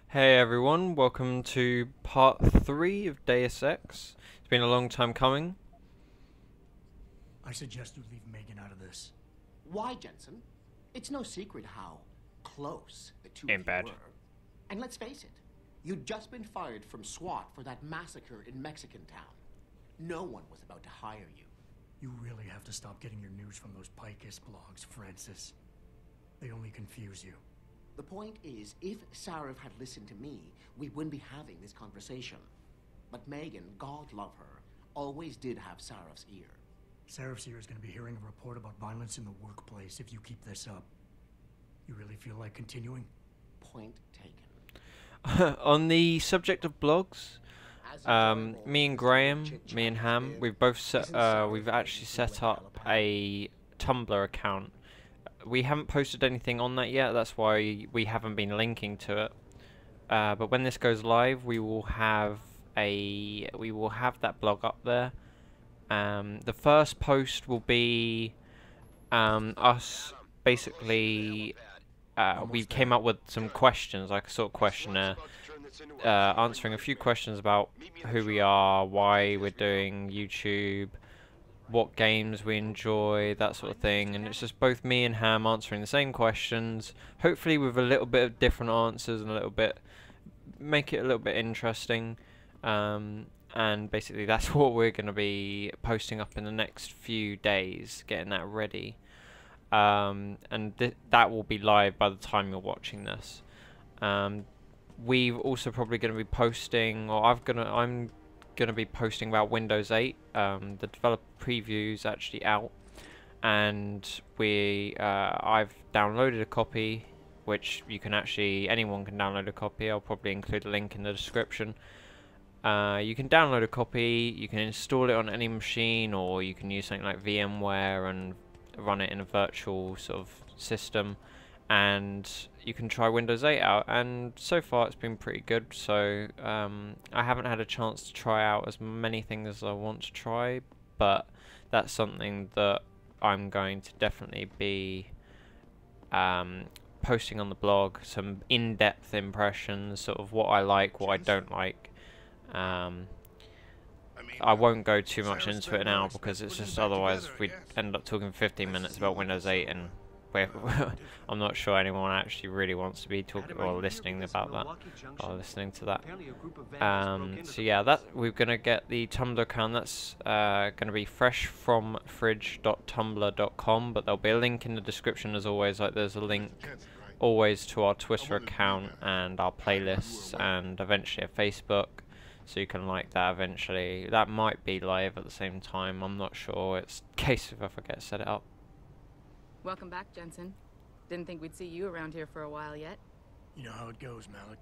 Hey everyone, welcome to part 3 of Deus Ex. It's been a long time coming. I suggest you leave Megan out of this. Why, Jensen? It's no secret how close the two In of you bed. were. And let's face it, you'd just been fired from SWAT for that massacre in Mexican Town. No one was about to hire you. You really have to stop getting your news from those Picus blogs, Francis. They only confuse you. The point is, if Sarah had listened to me, we wouldn't be having this conversation. But Megan, God love her, always did have Sarah's ear. Seraph's ear is going to be hearing a report about violence in the workplace if you keep this up. You really feel like continuing? Point taken. On the subject of blogs, As enjoyable me and as the Graham, chit-chat me and Ham, is, we've both set, isn't Sarah we've very actually easy to set up repel upon? a Tumblr account. We haven't posted anything on that yet, that's why we haven't been linking to it. But when this goes live, we will have that blog up there. The first post will be us basically. We came up with some questions, like a sort of questionnaire, answering a few questions about who we are, why we're doing YouTube, what games we enjoy, that sort of thing. And it's just both me and Ham answering the same questions, hopefully with a little bit of different answers and make it a little bit interesting. And basically that's what we're going to be posting up in the next few days, getting that ready. And that will be live by the time you're watching this. We're also probably going to be posting, or I'm gonna be posting about Windows 8. The developer preview's actually out, and I've downloaded a copy, which anyone can download a copy. I'll probably include a link in the description. You can download a copy, you can install it on any machine, or you can use something like VMware and run it in a virtual sort of system, and you can try Windows 8 out, and so far it's been pretty good. So I haven't had a chance to try out as many things as I want to try, but that's something that I'm going to definitely be posting on the blog, some in-depth impressions, sort of what I like, what I don't like. I won't go too much into it now because it's just otherwise we'd end up talking 15 minutes about Windows 8, and I'm not sure anyone actually really wants to be talking or listening about that or listening to that. So yeah, we're gonna get the Tumblr account. That's gonna be freshfromfridge.tumblr.com, but there'll be a link in the description as always. Like there's a link always to our Twitter account and our playlists, and eventually a Facebook. So you can like that eventually. That might be live at the same time, I'm not sure. It's a case if I forget to set it up. Welcome back, Jensen. Didn't think we'd see you around here for a while yet. You know how it goes, Malik.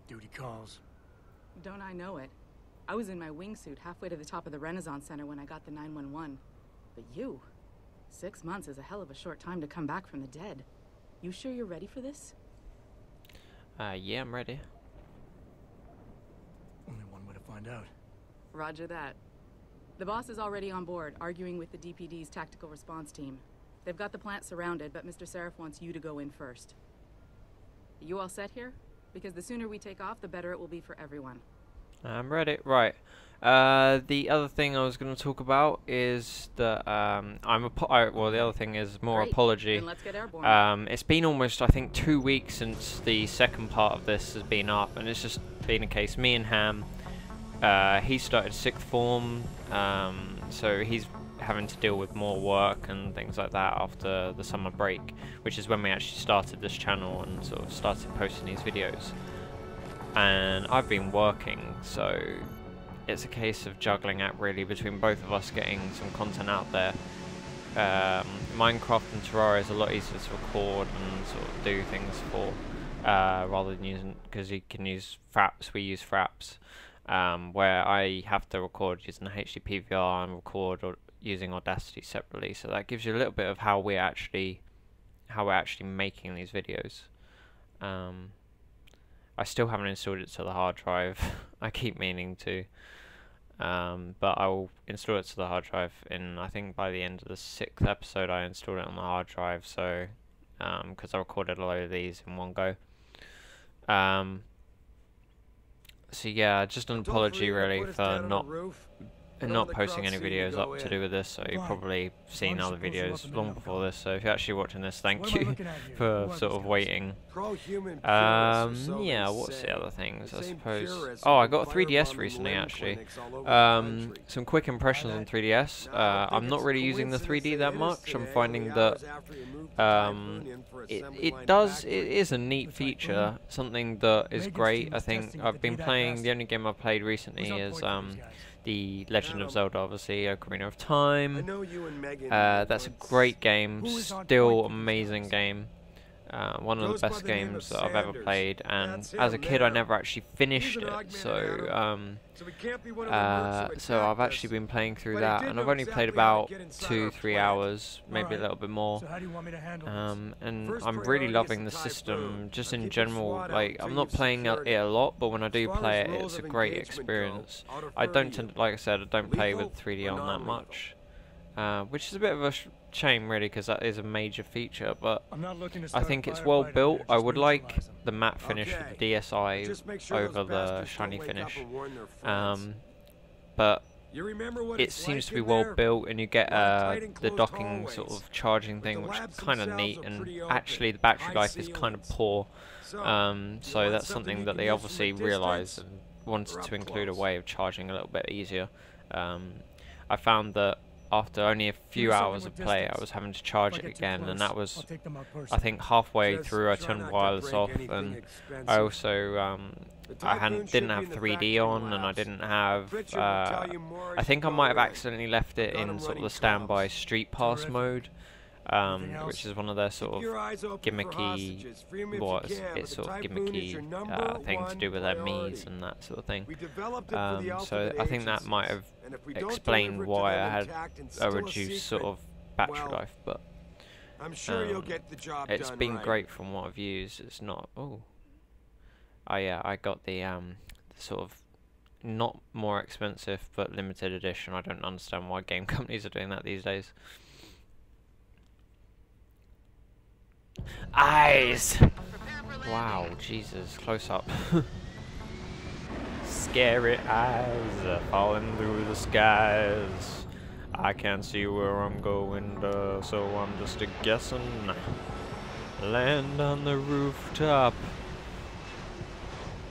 Duty calls. Don't I know it? I was in my wingsuit halfway to the top of the Renaissance Center when I got the 911. But you, 6 months is a hell of a short time to come back from the dead. You sure you're ready for this? Yeah, I'm ready. Only one way to find out. Roger that. The boss is already on board, arguing with the DPD's tactical response team. They've got the plant surrounded, but Mr. Seraph wants you to go in first. You all set here? Because the sooner we take off, the better it will be for everyone. I'm ready. Right. The other thing I was going to talk about is that well, the other thing is more Great. apology. Then let's get airborne. It's been almost, I think, 2 weeks since the second part of this has been up, and it's just been a case. Me and Ham, he started sixth form, so he's having to deal with more work and things like that after the summer break, which is when we actually started this channel and sort of started posting these videos. And I've been working, so it's a case of juggling act really between both of us getting some content out there. Minecraft and Terraria is a lot easier to record and sort of do things for, rather than using, because you can use Fraps. We use Fraps, where I have to record using the HD PVR and record or using Audacity separately. So that gives you a little bit of how we're actually making these videos. I still haven't installed it to the hard drive. I keep meaning to, but I will install it to the hard drive I think by the end of the 6th episode I installed it on the hard drive, so because I recorded a load of these in one go. So yeah, just an apology really for not posting any videos up to do with this. So you've probably seen other videos long before this. So if you're actually watching this, thank you for sort of waiting. Yeah, what's the other things? I suppose. Oh, I got a 3DS recently actually. Some quick impressions on 3DS. I'm not really using the 3D that much. I'm finding that it is a neat feature, something that is great. I think I've been playing. The only game I've played recently is The Legend of Zelda, obviously, Ocarina of Time. That's a great game, still amazing game. One of the best games that I've ever played, and as a kid I never actually finished it, so I've actually been playing through that, and I've only played about 2-3 hours, maybe a little bit more, and I'm really loving the system, just in general. Like, I'm not playing it a lot, but when I do play it, it's a great experience. I don't tend to, like I said, I don't play with 3D on that much, which is a bit of a shame really, because that is a major feature, but I think it's well built. I would like the matte finish with the DSi over the shiny finish, but it seems to be well built, and you get the docking sort of charging thing, which is kind of neat, and actually the battery life is kind of poor, so that's something that they obviously realised and wanted to include a way of charging a little bit easier. I found that after only a few hours of play, I was having to charge it again, and that was, I think, halfway through I turned wireless off, and I also didn't have 3D on, and I didn't have, I think I might have accidentally left it in sort of the standby Street Pass mode, which is one of their sort of gimmicky, it's sort of gimmicky thing to do with their Mii's and that sort of thing. So I think that might have explained why I had a reduced sort of battery life, but it's been great from what I've used. It's not. Oh yeah, I got the sort of not more expensive but limited edition. I don't understand why game companies are doing that these days. Eyes! Wow, Jesus, close up. Scary eyes are falling through the skies. I can't see where I'm going, so I'm just a guessing. Land on the rooftop.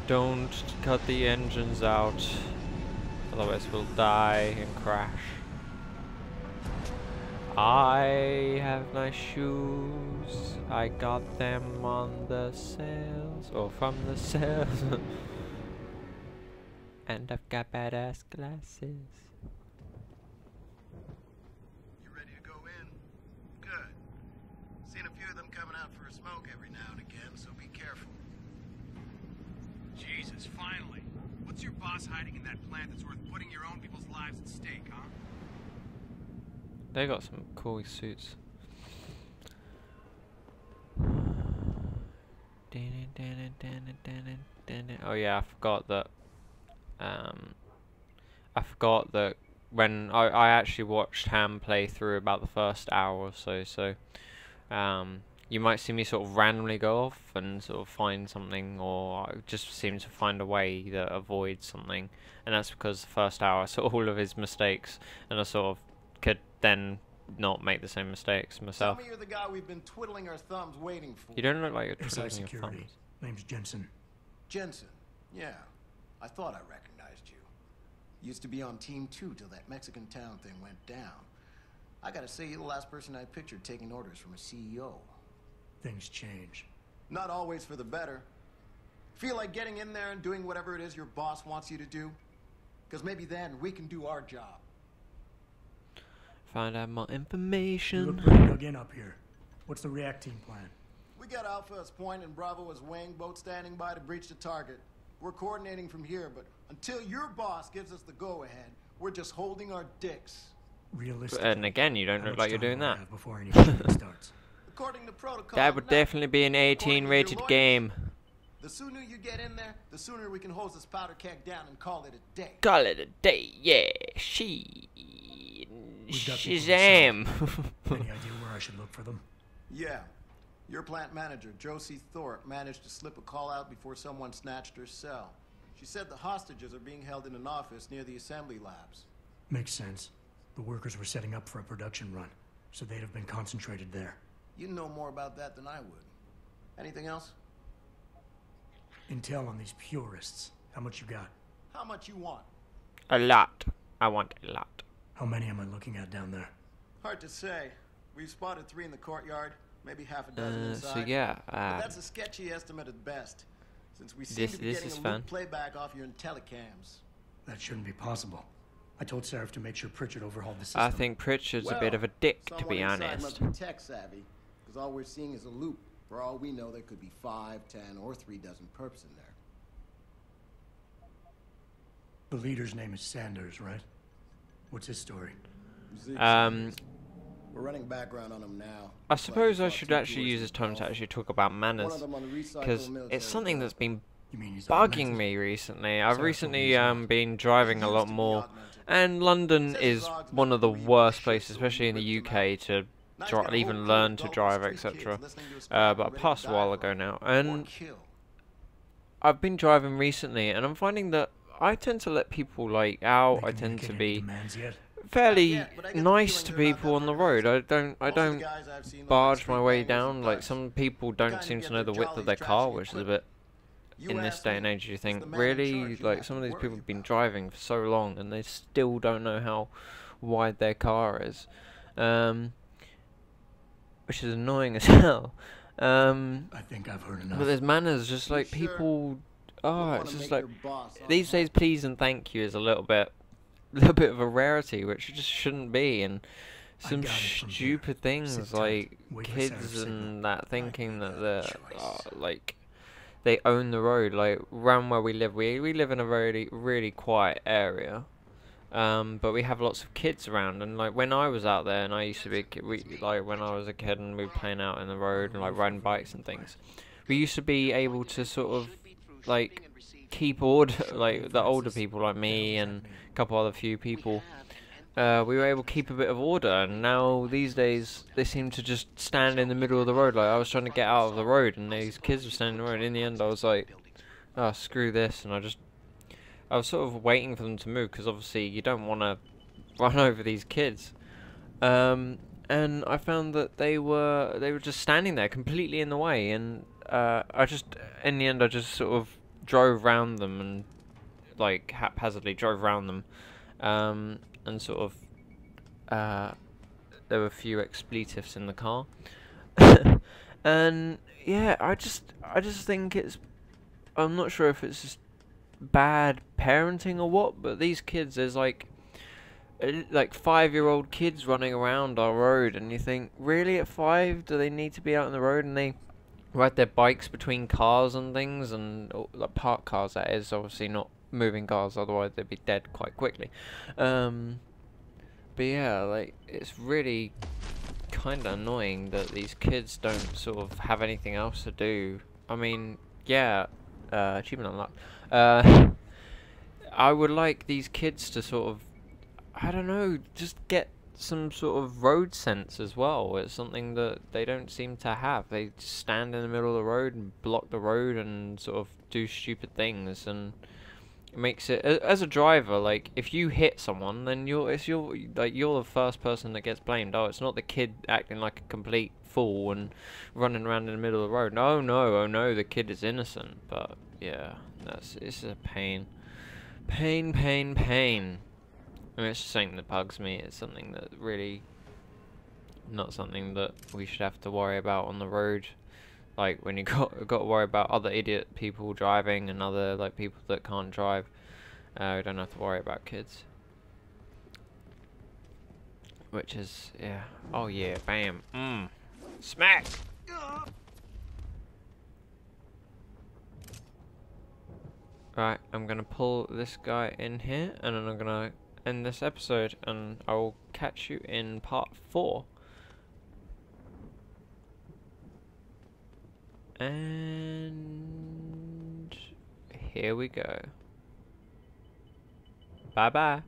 Don't cut the engines out, otherwise we'll die and crash. I have nice shoes, I got them on the sales, or from the sales. And I've got badass glasses. You ready to go in? Good. Seen a few of them coming out for a smoke every now and again, so be careful. Jesus, finally. What's your boss hiding in that plant that's worth putting your own people's lives at stake, huh? They got some cool suits. Oh yeah, I forgot that. When I actually watched Ham play through about the first hour or so. So you might see me sort of randomly go off and sort of find something, or I just seem to find a way that avoids something, and that's because the first hour I saw all of his mistakes, and I sort of could then not make the same mistakes myself. Tell me you're the guy we've been twiddling our thumbs waiting for. You don't look like you're Inside twiddling your security. thumbs. Name's Jensen. Jensen. Yeah. I thought I recognized you. Used to be on Team 2 till that Mexican town thing went down. I gotta say, you're the last person I pictured taking orders from a CEO. Things change. Not always for the better. Feel like getting in there and doing whatever it is your boss wants you to do? Because maybe then we can do our job. Find out more You information. look pretty dug in up here. What's the react team plan? We got Alpha as point and Bravo as wing, both standing by to breach the target. We're coordinating from here, but until your boss gives us the go-ahead, we're just holding our dicks. Realistic. And again, you don't look like you're doing that. Before any shooting starts. According to protocol, That would no. definitely be an According to 18 your rated lawyers, game. The sooner you get in there, the sooner we can hose this powder keg down and call it a day. Call it a day, yeah. We've got people Shazam. Any idea where I should look for them? Yeah. Your plant manager, Josie Thorpe, managed to slip a call out before someone snatched her cell. She said the hostages are being held in an office near the assembly labs. Makes sense. The workers were setting up for a production run, so they'd have been concentrated there. You know more about that than I would. Anything else? Intel on these purists. How much you got? How much you want? A lot. I want a lot. How many am I looking at down there? Hard to say. We've spotted 3 in the courtyard, maybe half a dozen inside. So yeah, but that's a sketchy estimate at best, since we seem to be getting a loop playback off your intellicams. That shouldn't be possible. I told Sarif to make sure Pritchard overhauled the system. I think Pritchard's a bit of a dick, to be honest. Must be tech savvy, because all we're seeing is a loop. For all we know, there could be 5, 10, or 3 dozen perps in there. The leader's name is Sanders, right? What's his story? We're running background on him now. I suppose I should actually use this time to actually talk about manners, because it's something that's been bugging me recently. I've recently been driving a lot more, and London is one of the worst places, especially in the UK, to even learn to drive, etc. But I passed a while ago now, and I've been driving recently, and I'm finding that I tend to let people like out. I tend to be fairly nice to people on the road. I don't barge my way down. Like, some people don't seem to know the width of their car, which is a bit, in this day and age, you think, really? Like, some of these people have been driving for so long and they still don't know how wide their car is, which is annoying as hell. I think I've heard enough. But there's manners, just like people. Oh, it's just like these days, please and thank you is a little bit of a rarity, which it just shouldn't be. And some stupid things like kids and that thinking that they're like they own the road. Like around where we live, we live in a really quiet area, but we have lots of kids around. And like when I was out there, and I used to be like when I was a kid and we were playing out in the road and like riding bikes and things, we used to be able to sort of like keep order. Like the older people like me and a couple other few people, we were able to keep a bit of order. And now these days they seem to just stand in the middle of the road. Like I was trying to get out of the road and these kids were standing in the road. In the end I was like, oh, screw this, and I was sort of waiting for them to move, because obviously you don't want to run over these kids. And I found that they were just standing there completely in the way, and in the end I just sort of drove round them, and like haphazardly drove round them, and sort of there were a few expletives in the car. And yeah, I just think I'm not sure if it's just bad parenting or what, but these kids, there's like 5-year-old kids running around our road, and you think, really, at 5 do they need to be out on the road? And they ride their bikes between cars and things, and like parked cars, that is, obviously not moving cars, otherwise they'd be dead quite quickly. But yeah, like, it's really kind of annoying that these kids don't sort of have anything else to do. I mean, yeah, achievement unlocked. I would like these kids to sort of, I don't know, just get some sort of road sense as well. It's something that they don't seem to have. They just stand in the middle of the road and block the road and sort of do stupid things, and it makes it, as a driver, like, if you hit someone, then you're the first person that gets blamed. Oh, it's not the kid acting like a complete fool and running around in the middle of the road. No, oh no, the kid is innocent. But yeah, it's a pain. Pain. I mean, it's just something that bugs me. It's something that really not something that we should have to worry about on the road. Like, when you got to worry about other idiot people driving and other, like, people that can't drive, we don't have to worry about kids. Which is, yeah. Oh yeah, bam. Smack! Right, I'm gonna pull this guy in here, and then I'm gonna end this episode, and I will catch you in part 4. And here we go. Bye bye.